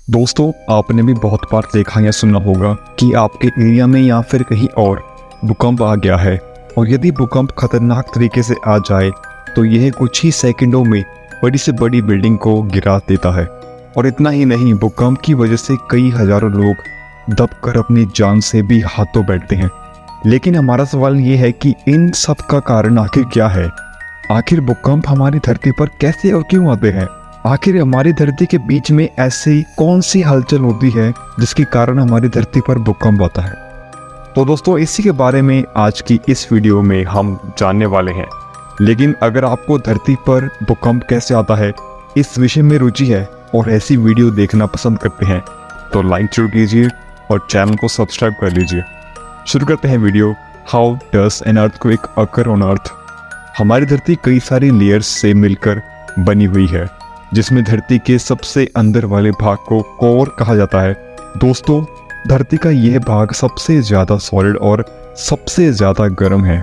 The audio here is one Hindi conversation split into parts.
दोस्तों, आपने भी बहुत बार देखा या सुना होगा कि आपके एरिया में या फिर कहीं और भूकंप आ गया है। और यदि भूकंप खतरनाक तरीके से आ जाए तो यह कुछ ही सेकंडों में बड़ी से बड़ी बिल्डिंग को गिरा देता है। और इतना ही नहीं, भूकंप की वजह से कई हजारों लोग दबकर अपनी जान से भी हाथों बैठते हैं। लेकिन हमारा सवाल ये है कि इन सब का कारण आखिर क्या है? आखिर भूकंप हमारी धरती पर कैसे और क्यों आते हैं? आखिर हमारी धरती के बीच में ऐसी कौन सी हलचल होती है जिसके कारण हमारी धरती पर भूकंप आता है? तो दोस्तों, इसी के बारे में आज की इस वीडियो में हम जानने वाले हैं। लेकिन अगर आपको धरती पर भूकंप कैसे आता है इस विषय में रुचि है और ऐसी वीडियो देखना पसंद करते हैं तो लाइक जरूर कीजिए और चैनल को सब्सक्राइब कर लीजिए। शुरू करते हैं video. How does an earthquake occur on earth? हमारी धरती कई सारी लेयर्स से मिलकर बनी हुई है, जिसमें धरती के सबसे अंदर वाले भाग को कोर कहा जाता है। दोस्तों, धरती का यह भाग सबसे ज़्यादा सॉलिड और सबसे ज़्यादा गर्म है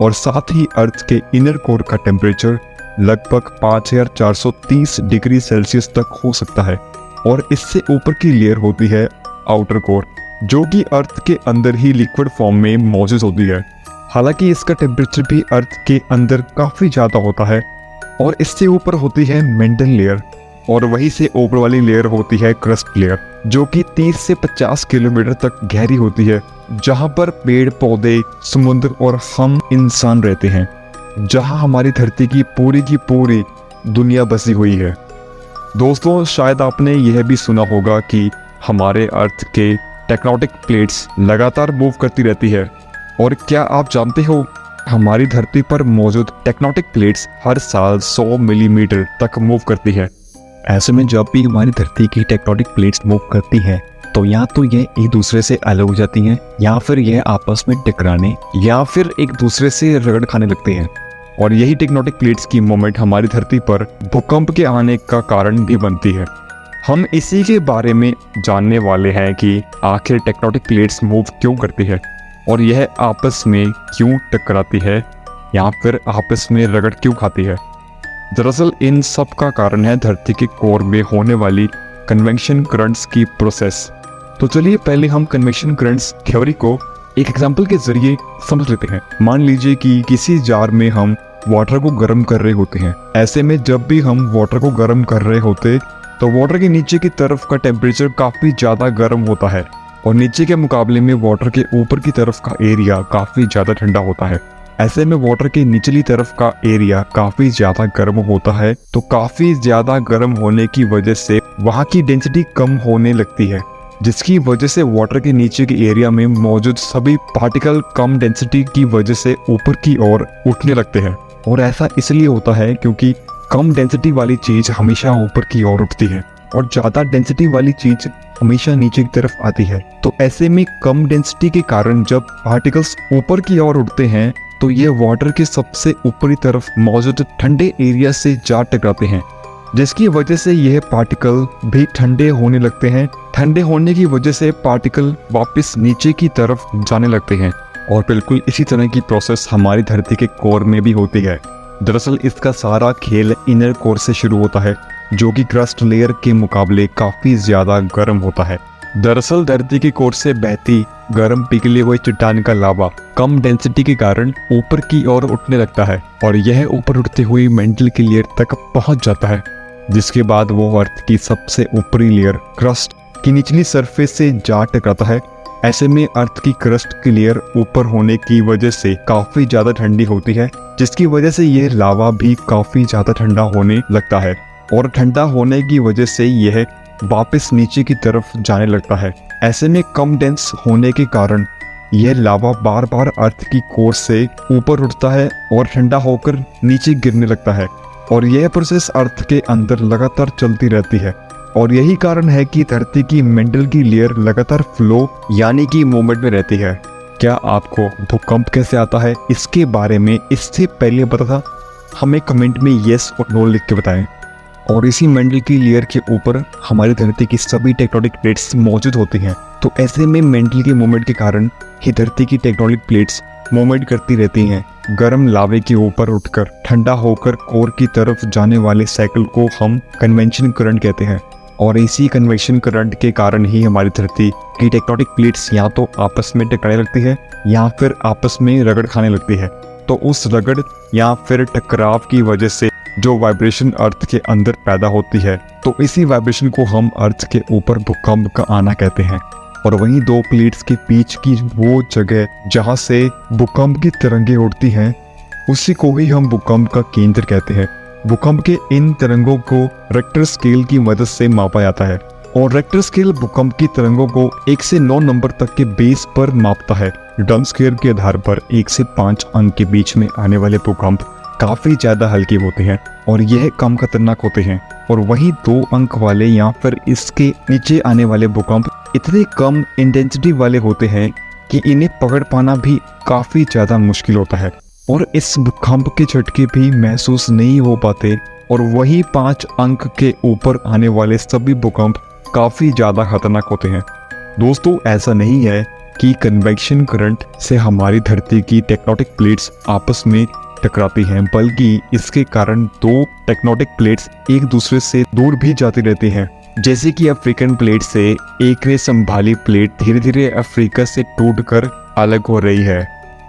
और साथ ही अर्थ के इनर कोर का टेम्परेचर लगभग 5430 डिग्री सेल्सियस तक हो सकता है। और इससे ऊपर की लेयर होती है आउटर कोर, जो कि अर्थ के अंदर ही लिक्विड फॉर्म में मौजूद होती है। हालांकि इसका टेम्परेचर भी अर्थ के अंदर काफ़ी ज़्यादा होता है। और इससे ऊपर होती है मेंटल लेयर और वहीं से ऊपर वाली लेयर होती है क्रस्ट लेयर, जो कि 30 से 50 किलोमीटर तक गहरी होती है, जहां पर पेड़ पौधे, समुद्र और हम इंसान रहते हैं, जहां हमारी धरती की पूरी दुनिया बसी हुई है। दोस्तों, शायद आपने यह भी सुना होगा कि हमारे अर्थ के टेक्टोनिक प्लेट्स लगातार मूव करती रहती है। और क्या आप जानते हो, हमारी धरती पर मौजूद टेक्टोनिक प्लेट्स हर साल 100 मिलीमीटर तक मूव करती है। ऐसे में जब भी हमारी धरती की टेक्टोनिक प्लेट्स मूव करती हैं तो या तो ये एक दूसरे से अलग हो जाती हैं या फिर यह आपस में टकराने या फिर एक दूसरे से रगड़ खाने लगते हैं। और यही टेक्टोनिक प्लेट्स की मूवमेंट हमारी धरती पर भूकंप के आने का कारण भी बनती है। हम इसी के बारे में जानने वाले हैं कि आखिर टेक्टोनिक प्लेट्स मूव क्यों करती है और यह आपस में क्यों टकराती है या फिर आपस में रगड़ क्यों खाती है। दरअसल इन सब का कारण है धरती के कोर में होने वाली कन्वेक्शन करंट्स की प्रोसेस। तो चलिए पहले हम कन्वेक्शन करंट्स थ्योरी को एक एग्जांपल के जरिए समझ लेते हैं। मान लीजिए कि किसी जार में हम वाटर को गर्म कर रहे होते हैं। ऐसे में जब भी हम वाटर को गर्म कर रहे होते तो वाटर के नीचे की तरफ का टेम्परेचर काफ़ी ज़्यादा गर्म होता है और नीचे के मुकाबले में वाटर के ऊपर की तरफ का एरिया काफ़ी ज़्यादा ठंडा होता है। ऐसे में वाटर के निचली तरफ का एरिया काफ़ी ज़्यादा गर्म होता है, तो काफ़ी ज़्यादा गर्म होने की वजह से वहाँ की डेंसिटी कम होने लगती है, जिसकी वजह से वाटर के नीचे के एरिया में मौजूद सभी पार्टिकल कम डेंसिटी की वजह से ऊपर की ओर उठने लगते हैं। और ऐसा इसलिए होता है क्योंकि कम डेंसिटी वाली चीज़ हमेशा ऊपर की ओर उठती है और ज़्यादा डेंसिटी वाली चीज़ हमेशा नीचे की तरफ आती है। तो ऐसे में कम डेंसिटी के कारण जब पार्टिकल्स ऊपर की ओर उठते हैं तो ये वाटर के सबसे ऊपरी तरफ मौजूद ठंडे एरिया से जा टकराते हैं, जिसकी वजह से यह पार्टिकल भी ठंडे होने लगते हैं। ठंडे होने की वजह से पार्टिकल वापस नीचे की तरफ जाने लगते हैं। और बिल्कुल इसी तरह की प्रोसेस हमारी धरती के कोर में भी होती है। दरअसल इसका सारा खेल इनर कोर से शुरू होता है, जो कि क्रस्ट लेयर के मुकाबले काफ़ी ज़्यादा गर्म होता है। दरअसल धरती की कोर से बहती गर्म पिघले हुए चट्टान का लावा कम डेंसिटी के कारण ऊपर की ओर उठने लगता है और यह ऊपर उठते हुए मेंटल की लेयर तक पहुंच जाता है, जिसके बाद वो अर्थ की सबसे ऊपरी लेयर क्रस्ट की निचली सरफेस से जा टकराता है। ऐसे में अर्थ की क्रस्ट की लेयर ऊपर होने की वजह से काफ़ी ज़्यादा ठंडी होती है, जिसकी वजह से यह लावा भी काफ़ी ज़्यादा ठंडा होने लगता है और ठंडा होने की वजह से यह वापस नीचे की तरफ जाने लगता है। ऐसे में कम डेंस होने के कारण यह लावा बार बार अर्थ की कोर से ऊपर उठता है और ठंडा होकर नीचे गिरने लगता है। और यह प्रोसेस अर्थ के अंदर लगातार चलती रहती है और यही कारण है कि धरती की मेंटल की लेयर लगातार फ्लो यानी कि मूवमेंट में रहती है। क्या आपको भूकंप कैसे आता है इसके बारे में इससे पहले पता था? हमें कमेंट में येस और नो लिख के बताएं। और इसी मेंटल की लेयर के ऊपर हमारी धरती की सभी टेक्टोनिक प्लेट्स मौजूद होती हैं। तो ऐसे में मेंटल के मूवमेंट के कारण ही धरती की टेक्टोनिक प्लेट्स मूवमेंट करती रहती हैं। गर्म लावे के ऊपर उठकर ठंडा होकर कोर की तरफ जाने वाले साइकिल को हम कन्वेक्शन करंट कहते हैं। और इसी कन्वेक्शन करंट के कारण ही हमारी धरती की टेक्टोनिक प्लेट्स या तो आपस में टकराने लगती है या फिर आपस में रगड़ खाने लगती है। तो उस रगड़ या फिर टकराव की वजह से जो वाइब्रेशन अर्थ के अंदर पैदा होती है, तो इसी वाइब्रेशन को हम अर्थ के ऊपर भूकंप का आना कहते हैं। और वहीं दो प्लेट्स के बीच की वो जगह जहाँ से भूकंप की तरंगें उड़ती हैं, उसी को ही हम भूकंप का केंद्र कहते हैं। भूकंप के इन तरंगों को रेक्टर स्केल की मदद से मापा जाता है और रेक्टर स्केल भूकंप की तरंगों को 1 से 9 नंबर तक के बेस पर मापता है। डन स्केल के आधार पर 1 से 5 अंक के बीच में आने वाले भूकंप काफी ज्यादा हल्के होते हैं और यह कम खतरनाक होते हैं, और वहीं 2 अंक वाले या फिर इसके नीचे आने वाले भूकंप इतने कम इंटेंसिटी वाले होते हैं कि इन्हें पकड़ पाना भी काफी ज्यादा मुश्किल होता है और इस भूकंप के झटके भी महसूस नहीं हो पाते। और वही 5 अंक के ऊपर आने वाले सभी भूकंप काफी ज्यादा खतरनाक होते हैं। दोस्तों, ऐसा नहीं है कि कन्वेक्शन करंट से हमारी धरती की टेक्टोनिक प्लेट्स आपस में टकराती हैं, बल्कि इसके कारण 2 टेक्टोनिक प्लेट्स एक दूसरे से दूर भी जाती रहती हैं। जैसे कि अफ्रीकन प्लेट से एक ने संभाली प्लेट धीरे धीरे अफ्रीका से टूटकर अलग हो रही है,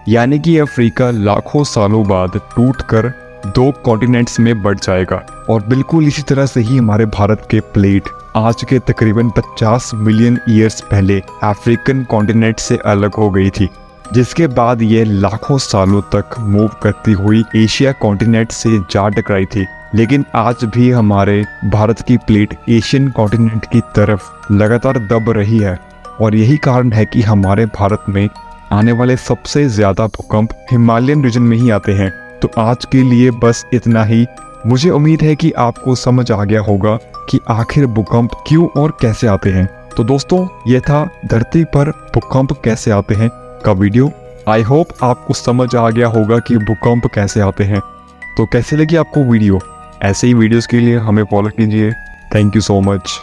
यानी कि अफ्रीका लाखों सालों बाद टूटकर 2 कॉन्टिनेंट्स में बढ़ जाएगा। और बिल्कुल इसी तरह से ही हमारे भारत के प्लेट आज के तकरीबन 50 मिलियन ईयर्स पहले अफ्रीकन कॉन्टिनेंट से अलग हो गई थी, जिसके बाद ये लाखों सालों तक मूव करती हुई एशिया कॉन्टिनेंट से जा टकराई थी। लेकिन आज भी हमारे भारत की प्लेट एशियन कॉन्टिनेंट की तरफ लगातार दब रही है, और यही कारण है कि हमारे भारत में आने वाले सबसे ज्यादा भूकंप हिमालयन रीजन में ही आते हैं। तो आज के लिए बस इतना ही। मुझे उम्मीद है कि आपको समझ आ गया होगा कि आखिर भूकंप क्यों और कैसे आते हैं। तो दोस्तों, ये था धरती पर भूकंप कैसे आते हैं का वीडियो। आई होप आपको समझ आ गया होगा कि भूकंप कैसे आते हैं। तो कैसे लगी आपको वीडियो? ऐसे ही वीडियोस के लिए हमें फॉलो कीजिए। Thank you so much.